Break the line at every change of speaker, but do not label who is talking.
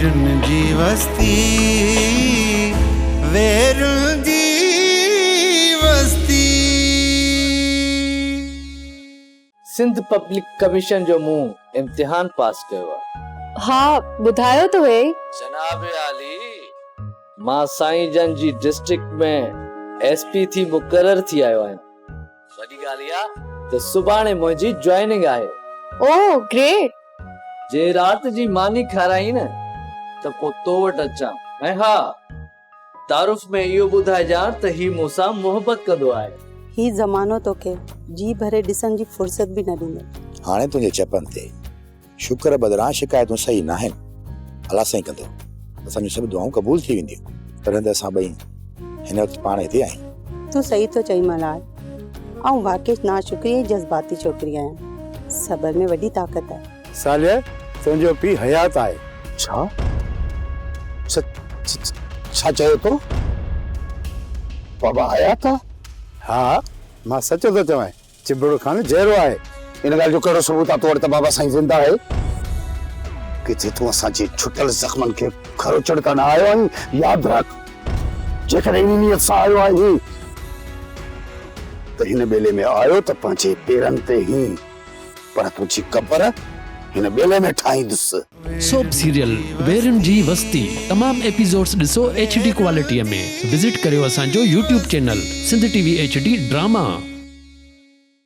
वेरुन जी वस्ती, वेरुन जी वस्ती।
Sindh public commission जो मूं इम्तिहान पास कयो आहे।
हाँ ॿुधायो तो है।
जनाब आली, मां साईं जन जी डिस्ट्रिक्ट में एसपी थी मुकरर थी आयो आहियां। वॾी ॻाल्हि इहा त सुभाणे मुंहिंजी जॉइनिंग आहे।
Oh great.
जे रात जी मानी खाराई न त पोइ तो वटि अचां। ऐं हा, तारुफ में इहो ॿुधाइजां त ही मूंसां मोहबत कंदो आहे।
ही ज़मानो तोखे जी भरे ॾिसण जी फुर्सत भी न ॾींदो।
हाणे तुंहिंजे चपनि ते शुक्र बदिरां शिकायतूं सही न आहिनि। अलाह साईं कंदो, असांजूं सभु दुआऊं क़बूल थी वेंदियूं। तॾहिं त असां ॿई हिन वक़्तु पाण हिते आहियूं।
तूं सही तो चई मलाल। ऐं वाकई नाशुक्री जज़्बाती छोकिरी आहियां। सबर में वॾी ताक़त आहे।
सालिया, तुंहिंजो पीउ हयात आहे।
छा छा चयो तो? बाबा हयात आहे?
हाँ, मां सच थो चवां, चिबड़ो खान जहिड़ो आहे।
इन ॻाल्हि जो कहिड़ो सबूत आहे तो वटि त बाबा साईं ज़िंदा आहे? किथे तूं असांजे छुटल ज़ख़्मनि खे खरोचड़ करणु आयो आहीं? यादि रख, जेकॾहिं इन नियत सां आयो आहीं त हिन ॿेले में आयो त पंहिंजे पेरनि ते ई, पर तुंहिंजी कबर हिन ॿेले में ठाहींदुसि।
सोप सीरियल वेरुन जी वस्ती तमाम एपिसोड्स ॾिसो HD क्वालिटीअ में। विजिट करियो असांजो YouTube channel Sindh TV HD drama.